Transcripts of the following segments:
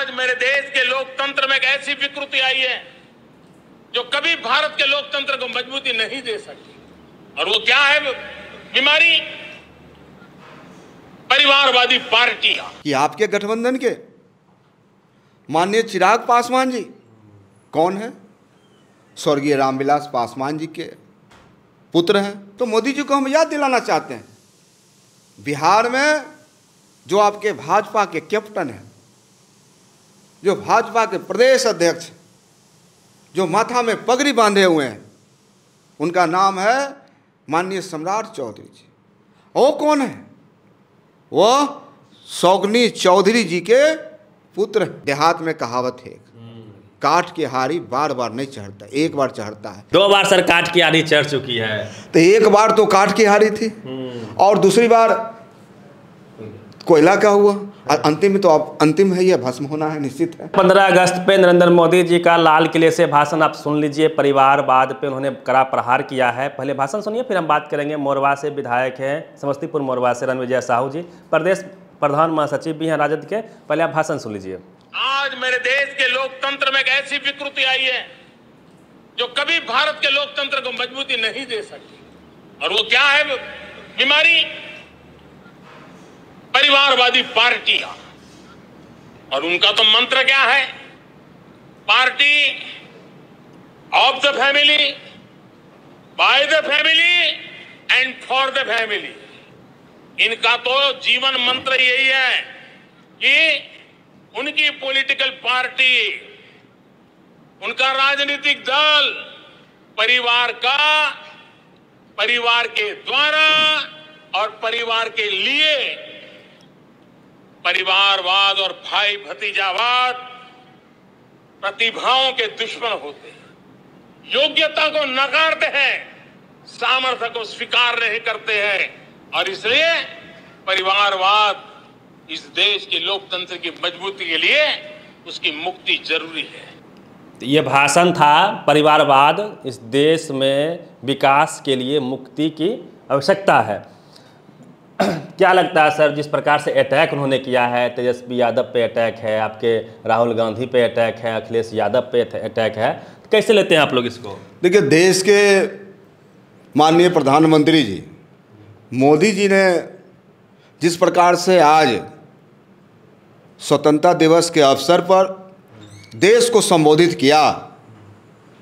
आज मेरे देश के लोकतंत्र में एक ऐसी विकृति आई है जो कभी भारत के लोकतंत्र को मजबूती नहीं दे सकती। और वो क्या है? बीमारी परिवारवादी पार्टियां। कि आपके गठबंधन के माननीय चिराग पासवान जी कौन है? स्वर्गीय रामविलास पासवान जी के पुत्र हैं। तो मोदी जी को हम याद दिलाना चाहते हैं, बिहार में जो आपके भाजपा के कैप्टन हैं, जो भाजपा के प्रदेश अध्यक्ष, जो माथा में पगड़ी बांधे हुए हैं, उनका नाम है माननीय सम्राट चौधरी जी। वो कौन है? वो सौगनी चौधरी जी के पुत्र। देहात में कहावत है, काठ की हारी बार बार नहीं चढ़ता, एक बार चढ़ता है। 2 बार सर काठ की हारी चढ़ चुकी है। तो एक बार तो काठ की हारी थी और दूसरी बार कोयला का हुआ, और अंतिम में तो अब अंतिम है, ये भस्म होना है, निश्चित है। 15 अगस्त पे नरेंद्र मोदी जी का लाल किले से भाषण आप सुन लीजिए। परिवारवाद पे उन्होंने कड़ा प्रहार किया है। पहले भाषण सुनिए, फिर हम बात करेंगे। मोरवा से विधायक हैं, समस्तीपुर मोरवा से रणविजय साहू जी, प्रदेश प्रधान महासचिव भी हैं राजद के। पहले आप भाषण सुन लीजिए। आज मेरे देश के लोकतंत्र में एक ऐसी विकृति आई है जो कभी भारत के लोकतंत्र को मजबूती नहीं दे सकती। और वो क्या है? बीमारी परिवारवादी पार्टियां। और उनका तो मंत्र क्या है? Party of the family, by the family and for the family. इनका तो जीवन मंत्र यही है कि उनकी पॉलिटिकल पार्टी, उनका राजनीतिक दल परिवार का, परिवार के द्वारा और परिवार के लिए, परिवारवाद और भाई भतीजावाद प्रतिभाओं के दुश्मन होते हैं, योग्यता को नकारते हैं, सामर्थ्य को स्वीकार नहीं करते हैं। और इसलिए परिवारवाद इस देश के लोकतंत्र की मजबूती के लिए उसकी मुक्ति जरूरी है। ये भाषण था, परिवारवाद इस देश में विकास के लिए मुक्ति की आवश्यकता है। क्या लगता है सर, जिस प्रकार से अटैक उन्होंने किया है, तेजस्वी यादव पे अटैक है, आपके राहुल गांधी पे अटैक है, अखिलेश यादव पे अटैक है, तो कैसे लेते हैं आप लोग इसको? देखिए, देश के माननीय प्रधानमंत्री जी मोदी जी ने जिस प्रकार से आज स्वतंत्रता दिवस के अवसर पर देश को संबोधित किया,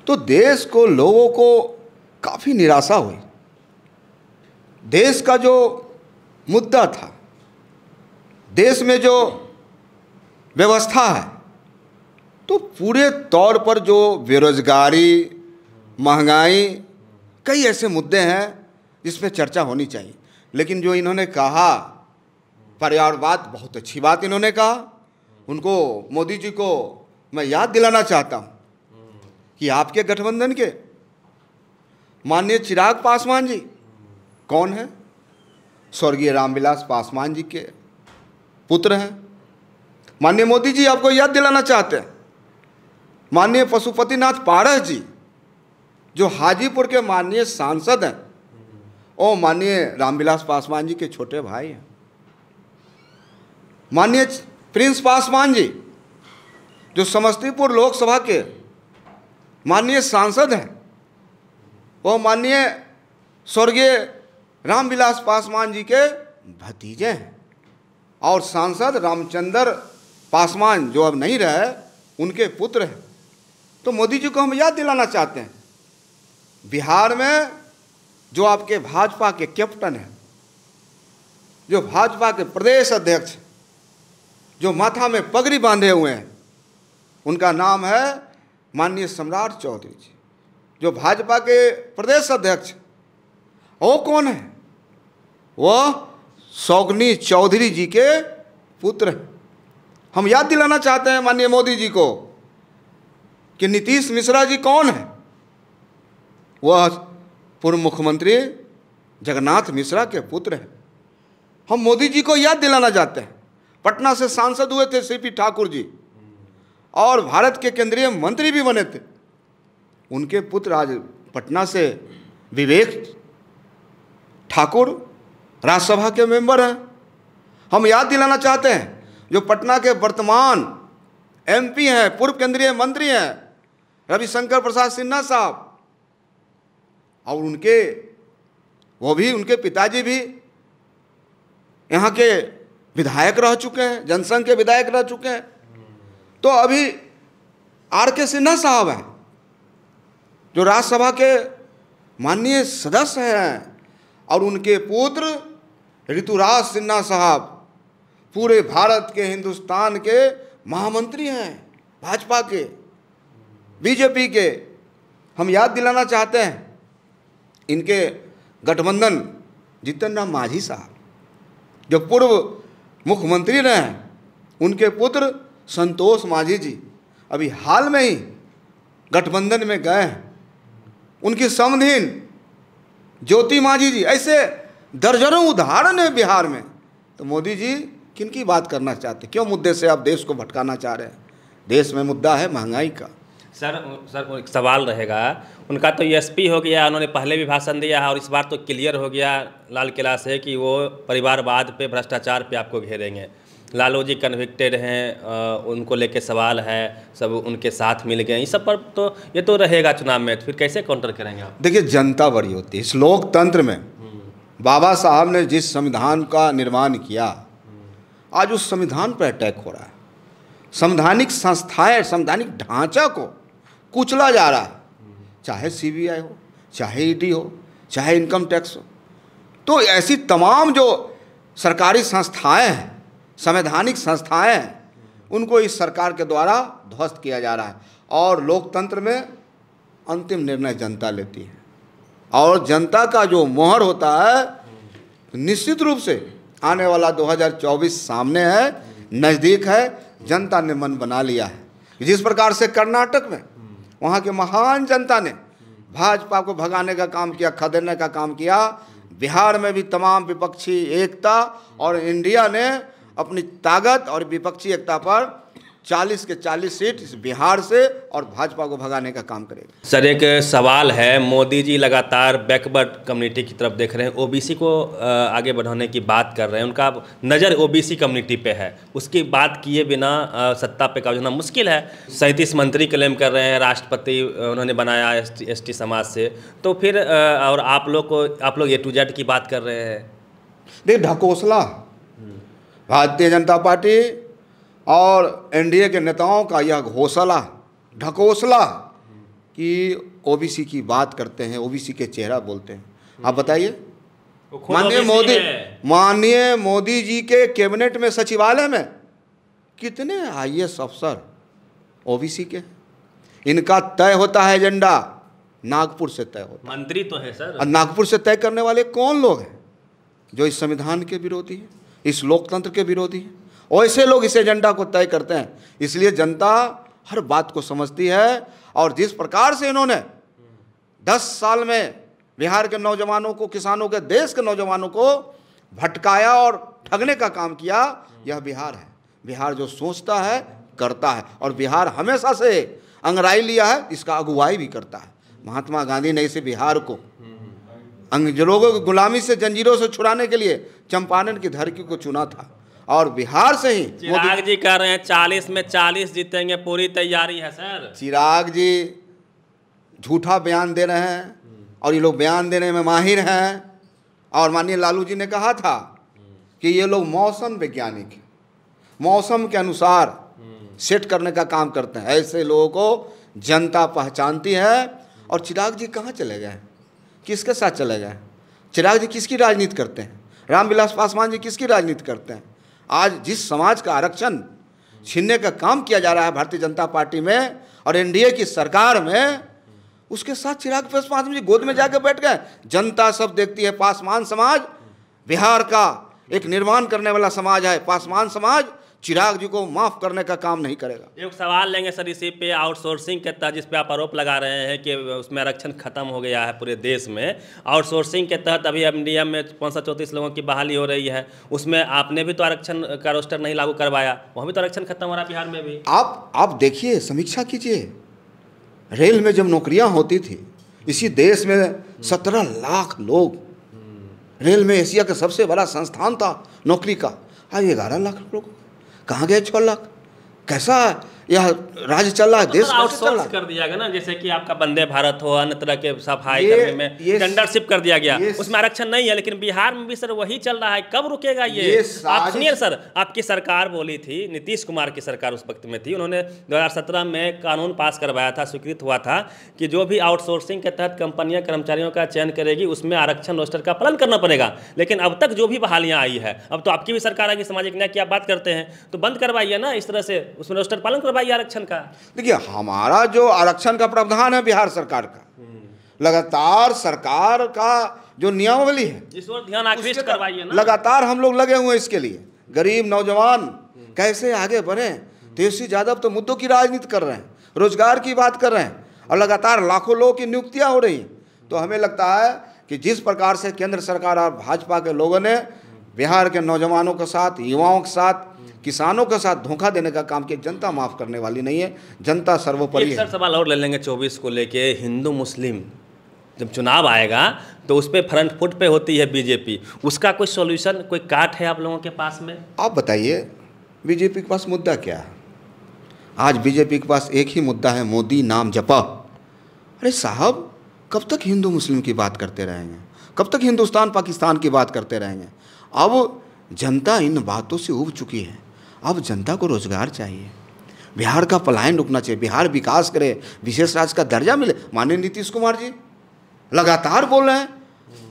तो देश को, लोगों को काफ़ी निराशा हुई। देश का जो मुद्दा था, देश में जो व्यवस्था है, तो पूरे तौर पर जो बेरोजगारी, महंगाई, कई ऐसे मुद्दे हैं जिस पर चर्चा होनी चाहिए। लेकिन जो इन्होंने कहा परिवारवाद, बहुत अच्छी बात इन्होंने कहा। उनको, मोदी जी को मैं याद दिलाना चाहता हूँ कि आपके गठबंधन के माननीय चिराग पासवान जी कौन है? स्वर्गीय रामविलास पासवान जी के पुत्र हैं। माननीय मोदी जी आपको याद दिलाना चाहते हैं, माननीय पशुपतिनाथ पारस जी जो हाजीपुर के माननीय सांसद हैं, और माननीय रामविलास पासवान जी के छोटे भाई हैं। माननीय प्रिंस पासवान जी जो समस्तीपुर लोकसभा के माननीय सांसद हैं, वो माननीय स्वर्गीय रामविलास पासवान जी के भतीजे हैं। और सांसद रामचंद्र पासवान जो अब नहीं रहे, उनके पुत्र हैं। तो मोदी जी को हम याद दिलाना चाहते हैं, बिहार में जो आपके भाजपा के कैप्टन हैं, जो भाजपा के प्रदेश अध्यक्ष, जो माथा में पगड़ी बांधे हुए हैं, उनका नाम है माननीय सम्राट चौधरी जी, जो भाजपा के प्रदेश अध्यक्ष। वो कौन है? वो सौगनी चौधरी जी के पुत्र हैं। हम याद दिलाना चाहते हैं माननीय मोदी जी को कि नीतीश मिश्रा जी कौन है? वह पूर्व मुख्यमंत्री जगन्नाथ मिश्रा के पुत्र हैं। हम मोदी जी को याद दिलाना चाहते हैं, पटना से सांसद हुए थे सीपी ठाकुर जी, और भारत के केंद्रीय मंत्री भी बने थे। उनके पुत्र आज पटना से विवेक ठाकुर राज्यसभा के मेंबर हैं। हम याद दिलाना चाहते हैं जो पटना के वर्तमान MP हैं, पूर्व केंद्रीय मंत्री हैं रविशंकर प्रसाद सिन्हा साहब, और उनके पिताजी भी यहाँ के विधायक रह चुके हैं, जनसंघ के विधायक रह चुके हैं। तो अभी RK सिन्हा साहब हैं जो राज्यसभा के माननीय सदस्य हैं, और उनके पुत्र ऋतुराज सिन्हा साहब पूरे भारत के, हिंदुस्तान के महामंत्री हैं, भाजपा के, BJP के। हम याद दिलाना चाहते हैं इनके गठबंधन जीतन राम मांझी साहब जो पूर्व मुख्यमंत्री रहे हैं, उनके पुत्र संतोष मांझी जी अभी हाल में ही गठबंधन में गए हैं। उनकी समधिन ज्योति मांझी जी, ऐसे दर्जनों उदाहरण है बिहार में। तो मोदी जी किनकी बात करना चाहते, क्यों मुद्दे से आप देश को भटकाना चाह रहे हैं? देश में मुद्दा है महंगाई का। सर एक सवाल रहेगा, उनका तो SP हो गया, उन्होंने पहले भी भाषण दिया है, और इस बार तो क्लियर हो गया लाल किला से कि वो परिवारवाद पे, भ्रष्टाचार पे आपको घेरेंगे। लालू जी कन्विक्टेड हैं, उनको लेके सवाल है, सब उनके साथ मिल गए, इस सब पर तो ये तो रहेगा चुनाव में, तो फिर कैसे काउंटर करेंगे आप? देखिए, जनता बड़ी होती है इस लोकतंत्र में। बाबा साहब ने जिस संविधान का निर्माण किया, आज उस संविधान पर अटैक हो रहा है। संवैधानिक संस्थाएं, संवैधानिक ढांचा को कुचला जा रहा है, चाहे CBI हो, चाहे ED हो, चाहे इनकम टैक्स हो। तो ऐसी तमाम जो सरकारी संस्थाएं हैं, संवैधानिक संस्थाएं हैं, उनको इस सरकार के द्वारा ध्वस्त किया जा रहा है। और लोकतंत्र में अंतिम निर्णय जनता लेती है, और जनता का जो मोहर होता है, निश्चित रूप से आने वाला 2024 सामने है, नज़दीक है। जनता ने मन बना लिया है। जिस प्रकार से कर्नाटक में वहाँ के महान जनता ने भाजपा को भगाने का काम किया, खदेड़ने का काम किया, बिहार में भी तमाम विपक्षी एकता और इंडिया ने अपनी ताकत और विपक्षी एकता पर 40 के 40 सीट इस बिहार से और भाजपा को भगाने का काम करेगा। सर एक सवाल है, मोदी जी लगातार बैकवर्ड कम्युनिटी की तरफ देख रहे हैं, OBC को आगे बढ़ाने की बात कर रहे हैं, उनका नज़र OBC कम्युनिटी पे है, उसकी बात किए बिना सत्ता पे कब्जा मुश्किल है। 37 मंत्री क्लेम कर रहे हैं, राष्ट्रपति उन्होंने बनाया ST समाज से, तो फिर और आप लोग A to Z की बात कर रहे हैं। देख, ढकोसला भारतीय जनता पार्टी और NDA के नेताओं का यह घोषला, ढकोसला कि OBC की बात करते हैं, OBC के चेहरा बोलते हैं। आप बताइए, माननीय मोदी जी के कैबिनेट में, सचिवालय में कितने IAS अफसर OBC के? इनका तय होता है एजेंडा, नागपुर से तय होता है। मंत्री तो है सर, और नागपुर से तय करने वाले कौन लोग हैं? जो इस संविधान के विरोधी हैं, इस लोकतंत्र के विरोधी हैं। ऐसे लोग इस एजेंडा को तय करते हैं। इसलिए जनता हर बात को समझती है, और जिस प्रकार से इन्होंने 10 साल में बिहार के नौजवानों को, किसानों के, देश के नौजवानों को भटकाया और ठगने का काम किया, यह बिहार है। बिहार जो सोचता है करता है, और बिहार हमेशा से अंगराई लिया है, इसका अगुवाई भी करता है। महात्मा गांधी ने इसे बिहार को अंग्रेजों की गुलामी से, जंजीरों से छुड़ाने के लिए चंपारण की धरती को चुना था, और बिहार से ही चिराग जी कह रहे हैं 40 में 40 जीतेंगे, पूरी तैयारी है सर। चिराग जी झूठा बयान दे रहे हैं, और ये लोग बयान देने में माहिर हैं। और माननीय लालू जी ने कहा था कि ये लोग मौसम वैज्ञानिक हैं, मौसम के अनुसार सेट करने का काम करते हैं। ऐसे लोगों को जनता पहचानती है। और चिराग जी कहाँ चले गए, किसके साथ चले गए? चिराग जी किसकी राजनीति करते हैं? रामविलास पासवान जी किसकी राजनीति करते हैं? आज जिस समाज का आरक्षण छीनने का काम किया जा रहा है भारतीय जनता पार्टी में और NDA की सरकार में, उसके साथ चिराग पासवान जी गोद में जाकर बैठ गए। जनता सब देखती है, पासवान समाज बिहार का एक निर्माण करने वाला समाज है। पासवान समाज चिराग जी को माफ करने का काम नहीं करेगा। एक सवाल लेंगे सर इसी पे, आउटसोर्सिंग के तहत जिस पे आप आरोप लगा रहे हैं कि उसमें आरक्षण खत्म हो गया है पूरे देश में, आउटसोर्सिंग के तहत अभी MDM में 534 लोगों की बहाली हो रही है, उसमें आपने भी तो आरक्षण का रोस्टर नहीं लागू करवाया, वहाँ भी तो आरक्षण खत्म हो रहा है बिहार में भी। आप देखिए, समीक्षा कीजिए। रेल में जब नौकरियाँ होती थी, इसी देश में 17 लाख लोग, रेल में एशिया का सबसे बड़ा संस्थान था नौकरी का, आज 11 लाख लोग, कहाँ गए 6 लाख? कैसा यह राज्य चल रहा है, देश कैसे चल रहा आउटसोर्स है? कर दिया गया ना, जैसे कि आपका वंदे भारत हो, अन्य तरह के सफाई कर्मी में टेंडरशिप कर दिया गया, उसमें आरक्षण नहीं है। लेकिन बिहार में भी सर वही चल रहा है, कब रुकेगा ये? आप सुनिए सर, आपकी सरकार बोली थी, नीतीश कुमार की सरकार उस वक्त में थी, उन्होंने 2017 में कानून पास करवाया था, स्वीकृत हुआ था कि जो भी आउटसोर्सिंग के तहत कंपनियां कर्मचारियों का चयन करेगी उसमें आरक्षण रोस्टर का पालन करना पड़ेगा। लेकिन अब तक जो भी बहालियां आई है, अब तो आपकी भी सरकार आएगी, सामाजिक न्याय की आप बात करते हैं, तो बंद करवाइए ना इस तरह से, उसमें रोस्टर पालन करवाइए आरक्षण का। देखिए, हमारा जो आरक्षण का प्रावधान है बिहार सरकार का, लगातार सरकार का जो नियमावली है इस ओर ध्यान आकृष्ट करवाइए ना। लगातार हम लोग लगे हुए हैं इसके लिए। गरीब नौजवान कैसे आगे बढ़े, तेजस्वी यादव तो मुद्दों की राजनीति कर रहे हैं, रोजगार की बात कर रहे हैं, और लगातार लाखों लोगों की नियुक्तियां हो रही हैं। तो हमें लगता है कि जिस प्रकार से केंद्र सरकार और भाजपा के लोगों ने बिहार के नौजवानों के साथ, युवाओं के साथ, किसानों के साथ धोखा देने का काम किया, जनता माफ करने वाली नहीं है, जनता सर्वोपरि है। सर सवाल और ले लेंगे 24 को लेके, हिंदू मुस्लिम जब चुनाव आएगा तो उस पर फ्रंट फुट पे होती है बीजेपी, उसका कोई सॉल्यूशन, कोई काट है आप लोगों के पास में? आप बताइए, बीजेपी के पास मुद्दा क्या है? आज बीजेपी के पास एक ही मुद्दा है, मोदी नाम जपा। अरे साहब, कब तक हिंदू मुस्लिम की बात करते रहेंगे? कब तक हिंदुस्तान पाकिस्तान की बात करते रहेंगे? अब जनता इन बातों से उब चुकी है। अब जनता को रोजगार चाहिए, बिहार का पलायन रुकना चाहिए, बिहार विकास करे, विशेष राज्य का दर्जा मिले। माननीय नीतीश कुमार जी लगातार बोल रहे हैं।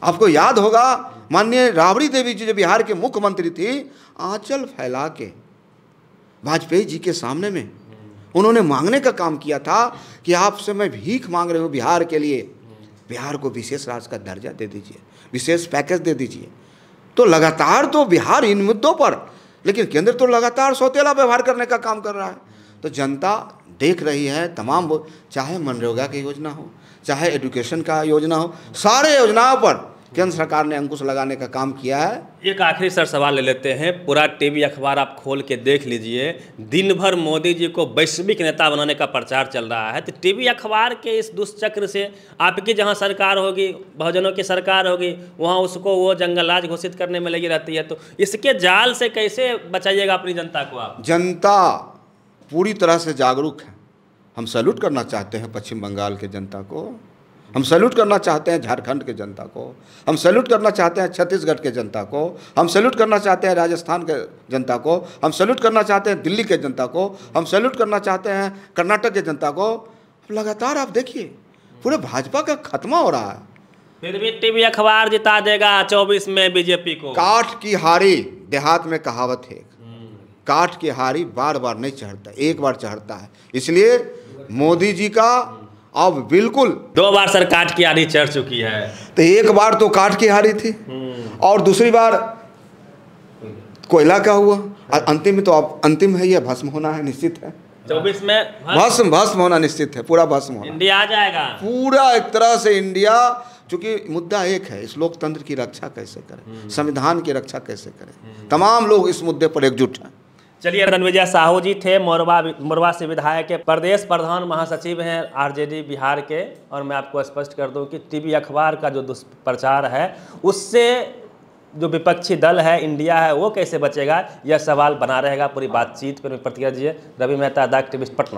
आपको याद होगा, माननीय राबड़ी देवी जी जो बिहार के मुख्यमंत्री थी, आंचल फैला के वाजपेयी जी के सामने में उन्होंने मांगने का काम किया था कि आपसे मैं भीख मांग रही हूँ बिहार के लिए, बिहार को विशेष राज्य का दर्जा दे दीजिए, विशेष पैकेज दे दीजिए। तो लगातार तो बिहार इन मुद्दों पर, लेकिन केंद्र तो लगातार सौतेला व्यवहार करने का काम कर रहा है। तो जनता देख रही है तमाम, चाहे मनरेगा की योजना हो, चाहे एजुकेशन का योजना हो, सारे योजनाओं पर केंद्र सरकार ने अंकुश लगाने का काम किया है। एक आखिरी सर सवाल ले लेते हैं। पूरा टीवी अखबार आप खोल के देख लीजिए, दिन भर मोदी जी को वैश्विक नेता बनाने का प्रचार चल रहा है। तो टीवी अखबार के इस दुष्चक्र से आपकी जहां सरकार होगी, बहुजनों की सरकार होगी, वहां उसको वो जंगलराज घोषित करने में लगी रहती है। तो इसके जाल से कैसे बचाइएगा अपनी जनता को आप? जनता पूरी तरह से जागरूक है। हम सैल्यूट करना चाहते हैं पश्चिम बंगाल के जनता को, हम सैल्यूट करना चाहते हैं झारखंड के जनता को, हम सैल्यूट करना चाहते हैं छत्तीसगढ़ के जनता को, हम सैल्यूट करना चाहते हैं राजस्थान के जनता को, हम सैल्यूट करना चाहते हैं दिल्ली के जनता को, हम सैल्यूट करना चाहते हैं कर्नाटक के जनता को। लगातार आप देखिए पूरे भाजपा का खत्मा हो रहा है। फिर भी टीवी अखबार जिता देगा 24 में बीजेपी को। काठ की हारी, देहात में कहावत है, काठ की हारी बार बार नहीं चढ़ता, एक बार चढ़ता है। इसलिए मोदी जी का अब बिल्कुल 2 बार सर काठ की हारी चढ़ चुकी है। तो एक बार तो काठ की हारी थी और दूसरी बार कोयला का हुआ, और अंतिम में तो अब अंतिम है, यह भस्म होना है, निश्चित है। 24 में भस्म होना निश्चित है, पूरा भस्म होना। इंडिया आ जाएगा पूरा एक तरह से इंडिया, चूंकि मुद्दा एक है, इस लोकतंत्र की रक्षा कैसे करें, संविधान की रक्षा कैसे करें, तमाम लोग इस मुद्दे पर एकजुट हैं। चलिए, रणविजय साहू जी थे, मोरवा से विधायक के प्रदेश प्रधान महासचिव हैं आरजेडी बिहार के। और मैं आपको स्पष्ट कर दूं कि टीवी अखबार का जो दुष्प्रचार है उससे जो विपक्षी दल है, इंडिया है, वो कैसे बचेगा, यह सवाल बना रहेगा। पूरी बातचीत पर प्रतिक्रिया दीजिए। Ravi Mehta, the activist, Patna.